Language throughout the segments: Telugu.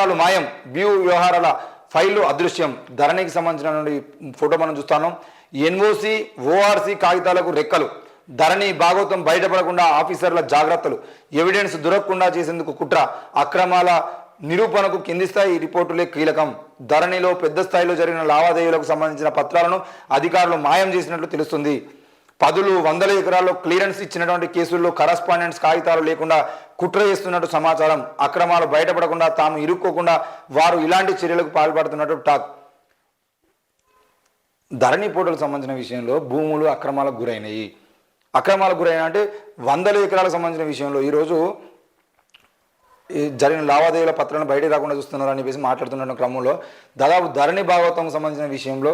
ఆధారాలు మాయం, వ్యూ వ్యవహారాల ఫైళ్లు అదృశ్యం. ధరణికి సంబంధించిన ఫోటో మనం చూస్తాను. ఎన్ఓసి ఓఆర్సి కాగితాలకు రెక్కలు. ధరణి భాగవతం బయటపడకుండా ఆఫీసర్ల జాగ్రత్తలు. ఎవిడెన్స్ దొరకకుండా చేసేందుకు కుట్ర. అక్రమాల నిరూపణకు కింది స్థాయి రిపోర్టులే కీలకం. ధరణిలో పెద్ద స్థాయిలో జరిగిన లావాదేవీలకు సంబంధించిన పత్రాలను అధికారులు మాయం చేసినట్లు తెలుస్తుంది. పదులు వందల ఎకరాల్లో క్లియరెన్స్ ఇచ్చినటువంటి కేసుల్లో కరస్పాండెంట్స్ కాగితాలు లేకుండా కుట్ర చేస్తున్నట్టు సమాచారం. అక్రమాలు బయటపడకుండా తాము ఇరుక్కోకుండా వారు ఇలాంటి చర్యలకు పాల్పడుతున్నట్టు టాక్. ధరణి పోర్టల్కి సంబంధించిన విషయంలో భూములు అక్రమాలకు గురైనాయి. అక్రమాలకు గురైన అంటే వందల ఎకరాలకు సంబంధించిన విషయంలో ఈరోజు జరిగిన లావాదేవీల పత్రాలను బయట రాకుండా చూస్తున్నారు అని చెప్పేసి మాట్లాడుతున్న క్రమంలో దాదాపు ధరణి భాగవతం సంబంధించిన విషయంలో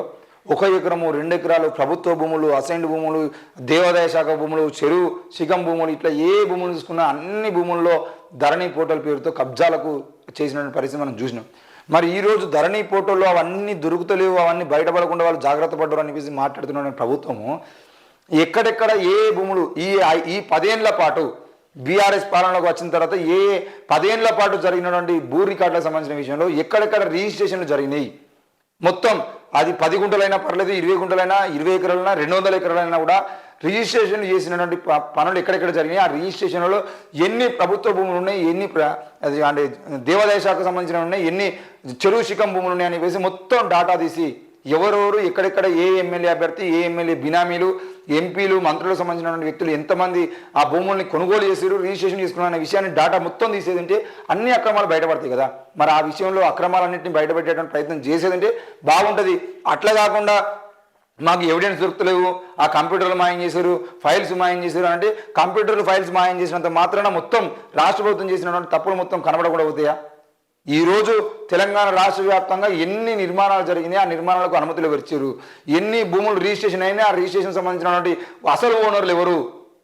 1 ఎకరము 2 ఎకరాలు ప్రభుత్వ భూములు, అసైన్డ్ భూములు, దేవాదాయ శాఖ భూములు, చెరువు శిఖం భూములు, ఇట్లా ఏ భూములు తీసుకున్నా అన్ని భూముల్లో ధరణి పోర్టల్ పేరుతో కబ్జాలకు చేసినటువంటి పరిస్థితి మనం చూసినాం. మరి ఈరోజు ధరణి పోర్టల్లో అవన్నీ దొరుకుతలేవు, అవన్నీ బయటపడకుండా వాళ్ళు జాగ్రత్త పడ్డారు అని చెప్పేసి మాట్లాడుతున్న ప్రభుత్వము ఎక్కడెక్కడ ఏ భూములు ఈ 10 ఏళ్ల పాటు బీఆర్ఎస్ పాలనలోకి వచ్చిన తర్వాత 10 ఏళ్ల పాటు జరిగినటువంటి భూ రికార్డులకు సంబంధించిన విషయంలో ఎక్కడెక్కడ రిజిస్ట్రేషన్లు జరిగినాయి, మొత్తం అది 10 గుంటలైనా పర్లేదు, 20 గుంటలైనా, 20 ఎకరాలైనా, 200 ఎకరాలైనా కూడా రిజిస్ట్రేషన్ చేసినటువంటి పనులు ఎక్కడెక్కడ జరిగినాయి, ఆ రిజిస్ట్రేషన్లో ఎన్ని ప్రభుత్వ భూములు ఉన్నాయి, ఎన్ని అది అంటే దేవాదాయ శాఖకు సంబంధించిన ఉన్నాయి, ఎన్ని చెరువు శిఖం భూములు ఉన్నాయి అని వేసి మొత్తం డాటా తీసి ఎవరెవరు ఎక్కడెక్కడ ఏ ఎమ్మెల్యే అభ్యర్థి, ఏ ఎమ్మెల్యే బినామీలు, ఎంపీలు, మంత్రులకు సంబంధించిన వ్యక్తులు ఎంతమంది ఆ భూముల్ని కొనుగోలు చేశారు, రిజిస్ట్రేషన్ చేసుకున్నారు అనే విషయాన్ని డాటా మొత్తం తీసేదంటే అన్ని అక్రమాలు బయటపడతాయి కదా. మరి ఆ విషయంలో అక్రమాలన్నింటినీ బయటపెట్టేటువంటి ప్రయత్నం చేసేదంటే బాగుంటుంది. అట్లా కాకుండా మాకు ఎవిడెన్స్ దొరుకుతలేవు, ఆ కంప్యూటర్లు మాయం చేశారు, ఫైల్స్ మాయం చేశారు అంటే కంప్యూటర్లు ఫైల్స్ మాయం చేసినంత మాత్రాన మొత్తం రాష్ట్ర ప్రభుత్వం చేసినటువంటి తప్పులు మొత్తం కనబడకుండా పోతాయా? ఈరోజు తెలంగాణ రాష్ట్ర వ్యాప్తంగా ఎన్ని నిర్మాణాలు జరిగినాయి, ఆ నిర్మాణాలకు అనుమతులు ఇచ్చారు, ఎన్ని భూములు రిజిస్ట్రేషన్ అయినా ఆ రిజిస్ట్రేషన్ సంబంధించినటువంటి అసలు ఓనర్లు ఎవరు,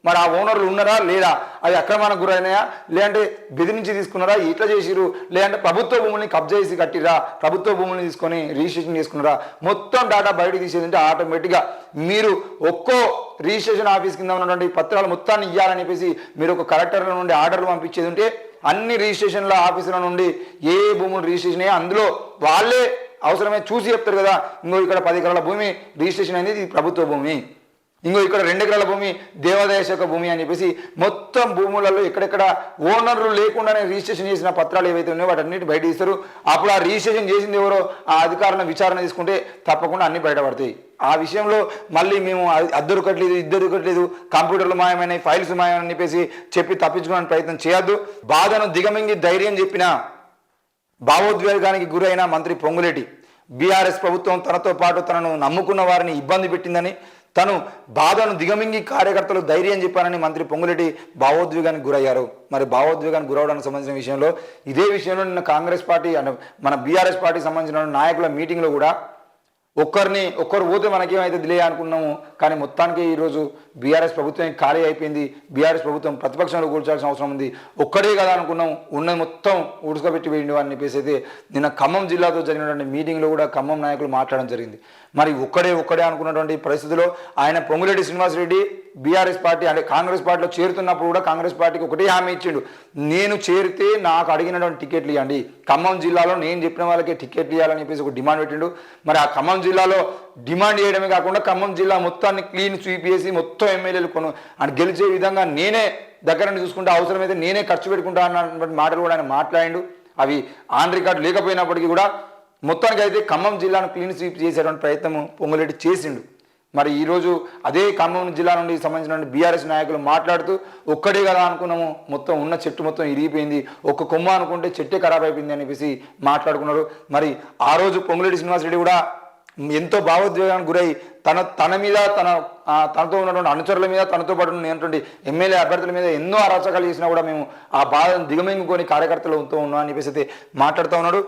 మరి ఆ ఓనర్లు ఉన్నారా లేదా, అది అక్రమానికి గురైనాయా, లేదంటే బెదిరించి తీసుకున్నారా, ఇట్లా చేసిరు, లేదంటే ప్రభుత్వ భూముల్ని కబ్జా చేసి కట్టిరా, ప్రభుత్వ భూముల్ని తీసుకొని రిజిస్ట్రేషన్ చేసుకున్నారా, మొత్తం డాటా బయటకు తీసేదంటే ఆటోమేటిక్గా మీరు ఒక్కో రిజిస్ట్రేషన్ ఆఫీస్ కింద ఉన్నటువంటి పత్రాలు మొత్తాన్ని ఇవ్వాలని చెప్పేసి మీరు ఒక కలెక్టర్ల నుండి ఆర్డర్లు పంపించేది ఉంటే అన్ని రిజిస్ట్రేషన్ల ఆఫీసుల నుండి ఏ భూములు రిజిస్ట్రేషన్ అయ్యా అందులో వాళ్ళే అవసరమే చూసి చెప్తారు కదా. ఇంకో ఇక్కడ 10 ఎకరాల భూమి రిజిస్ట్రేషన్ అనేది ఇది ప్రభుత్వ భూమి, ఇంకో ఇక్కడ 2 ఎకరాల భూమి దేవాదాయ శాఖ భూమి అని చెప్పేసి మొత్తం భూములలో ఎక్కడెక్కడ ఓనర్లు లేకుండానే రిజిస్ట్రేషన్ చేసిన పత్రాలు ఏవైతే ఉన్నాయో వాటన్నిటి బయట ఇస్తారు. అప్పుడు ఆ రిజిస్ట్రేషన్ చేసింది ఎవరో ఆ అధికారులను విచారణ తీసుకుంటే తప్పకుండా అన్ని బయటపడతాయి. ఆ విషయంలో మళ్ళీ మేము అద్దరుకట్లేదు, ఇద్దరుకట్లేదు, కంప్యూటర్లు మాయమైన, ఫైల్స్ మాయమని చెప్పేసి చెప్పి తప్పించుకోవడానికి ప్రయత్నం చేయొద్దు. బాధను దిగమింగి ధైర్యం చెప్పిన భావోద్వేగానికి గురైన మంత్రి పొంగులేటి బీఆర్ఎస్ ప్రభుత్వం తనతో పాటు తనను నమ్ముకున్న వారిని ఇబ్బంది పెట్టిందని, తను బాధను దిగమింగి కార్యకర్తలు ధైర్యం చెప్పారని మంత్రి పొంగులేటి భావోద్వేగానికి గురయ్యారు. మరి భావోద్వేగానికి గురవడానికి సంబంధించిన విషయంలో ఇదే విషయంలో నిన్న కాంగ్రెస్ పార్టీ మన బీఆర్ఎస్ పార్టీకి సంబంధించిన నాయకుల మీటింగ్లో కూడా ఒక్కరు పోతే మనకేమైతే దిలే అనుకున్నాము, కానీ మొత్తానికి ఈరోజు బీఆర్ఎస్ ప్రభుత్వం ఖాళీ అయిపోయింది, బీఆర్ఎస్ ప్రభుత్వం ప్రతిపక్షంలో కూర్చోవాల్సిన అవసరం ఉంది, ఒక్కడే కదా అనుకున్నాం, ఉన్నది మొత్తం ఉడుచుకోబెట్టి వేయండి అని చెప్పేసి అయితే నిన్న ఖమ్మం జిల్లాతో జరిగినటువంటి మీటింగ్లో కూడా ఖమ్మం నాయకులు మాట్లాడడం జరిగింది. మరి ఒక్కడే అనుకున్నటువంటి పరిస్థితిలో ఆయన పొంగులేటి శ్రీనివాసరెడ్డి బీఆర్ఎస్ పార్టీ అంటే కాంగ్రెస్ పార్టీలో చేరుతున్నప్పుడు కూడా కాంగ్రెస్ పార్టీకి ఒకటే హామీ ఇచ్చిండు, నేను చేరితే నాకు అడిగినటువంటి టికెట్లు ఇవ్వండి, ఖమ్మం జిల్లాలో నేను చెప్పిన వాళ్ళకి టికెట్లు ఇవ్వాలని చెప్పేసి ఒక డిమాండ్ పెట్టిండు. మరి ఆ ఖమ్మం జిల్లాలో డిమాండ్ చేయడమే కాకుండా ఖమ్మం జిల్లా మొత్తాన్ని క్లీన్ స్వీప్ చేసి మొత్తం ఎమ్మెల్యేలు గెలిచే విధంగా నేనే దగ్గర నుండి చూసుకుంటే అవసరమైతే నేనే ఖర్చు పెట్టుకుంటా అన్నటువంటి మాటలు కూడా ఆయన మాట్లాడిండు. అవి ఆన్ రికార్డు లేకపోయినప్పటికీ కూడా మొత్తానికి అయితే ఖమ్మం జిల్లాను క్లీన్ స్వీప్ చేసేటువంటి ప్రయత్నం పొంగులేటి చేసిండు. మరి ఈరోజు అదే ఖమ్మం జిల్లా నుండి సంబంధించిన బీఆర్ఎస్ నాయకులు మాట్లాడుతూ ఒక్కడే కదా అనుకున్నాము, మొత్తం ఉన్న చెట్టు మొత్తం ఇరిగిపోయింది, ఒక్క కొమ్మ అనుకుంటే చెట్టే ఖరాబ్ అయిపోయింది అని చెప్పేసి మాట్లాడుకున్నారు. మరి ఆ రోజు పొంగులేటి శ్రీనివాసరెడ్డి కూడా ఎంతో భావోద్వేగానికి గురై తన మీద తనతో ఉన్నటువంటి అనుచరుల మీద, తనతో పాటు ఉన్నటువంటి ఎమ్మెల్యే అభ్యర్థుల మీద ఎన్నో అరాచకాలు చేసినా కూడా మేము ఆ బాధను దిగమింగుకొని కార్యకర్తలు ఉన్నాం అని చెప్పేసి అయితే మాట్లాడుతూ ఉన్నాడు.